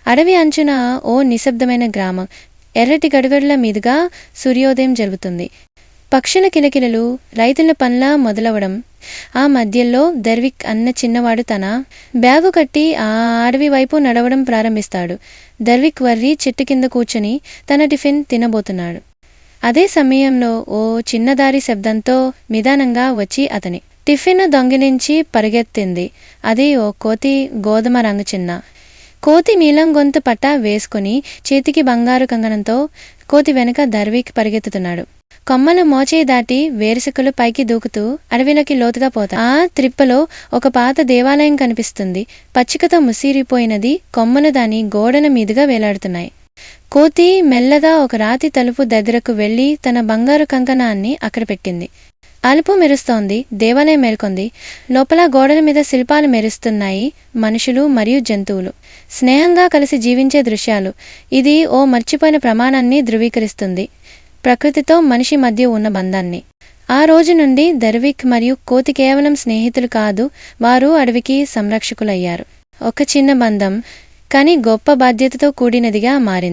అడవి అంచున ఓ నిశ్శబ్దమైన గ్రామం. ఎర్రటి గడుగడుల మీదుగా సూర్యోదయం జరుగుతుంది. పక్షుల కిలకిలలు, రైతుల పనుల మొదలవడం. ఆ మధ్యలో దర్విక్ అన్న చిన్నవాడు తన బ్యాగు కట్టి ఆ అడవి వైపు నడవడం ప్రారంభిస్తాడు. దర్విక్ వర్రి చెట్టు కింద కూర్చుని తన టిఫిన్ తినబోతున్నాడు. అదే సమయంలో ఓ చిన్నదారి శబ్దంతో నిదానంగా వచ్చి అతని టిఫిన్ దొంగిలించి పరిగెత్తింది. అది ఓ కోతి, గోధుమ రంగు చిన్న కోతి. నీలం గొంతు పట్ట వేసుకుని చేతికి బంగారు కంగనంతో కోతి వెనుక దర్విక్ పరిగెత్తుతున్నాడు. కొమ్మలు మోచేయి దాటి వేరుశకలు పైకి దూకుతూ అడవిలోకి లోతుగా పోతా. ఆ త్రిప్పలో ఒక పాత దేవాలయం కనిపిస్తుంది. పచ్చికతో ముసిరిపోయినది. కొమ్మలు దాని గోడల మీదుగా వేలాడుతున్నాయి. కోతి మెల్లగా ఒక రాతి తలుపు దగ్గరకు వెళ్లి తన బంగారు కంకణాన్ని అక్కడ పెట్టింది. అలుపు మెరుస్తోంది. దేవాలయం మేల్కొంది. లోపల గోడల మీద శిల్పాలు మెరుస్తున్నాయి. మనుషులు మరియు జంతువులు స్నేహంగా కలిసి జీవించే దృశ్యాలు. ఇది ఓ మర్చిపోయిన ప్రమాణాన్ని ధృవీకరిస్తుంది, ప్రకృతితో మనిషి మధ్య ఉన్న బంధాన్ని. ఆ రోజు నుండి దర్విక్ మరియు కోతి కేవలం స్నేహితులు కాదు, వారు అడవికి సంరక్షకులయ్యారు. ఒక చిన్న బంధం, కానీ గొప్ప బాధ్యతతో కూడినదిగా మారింది.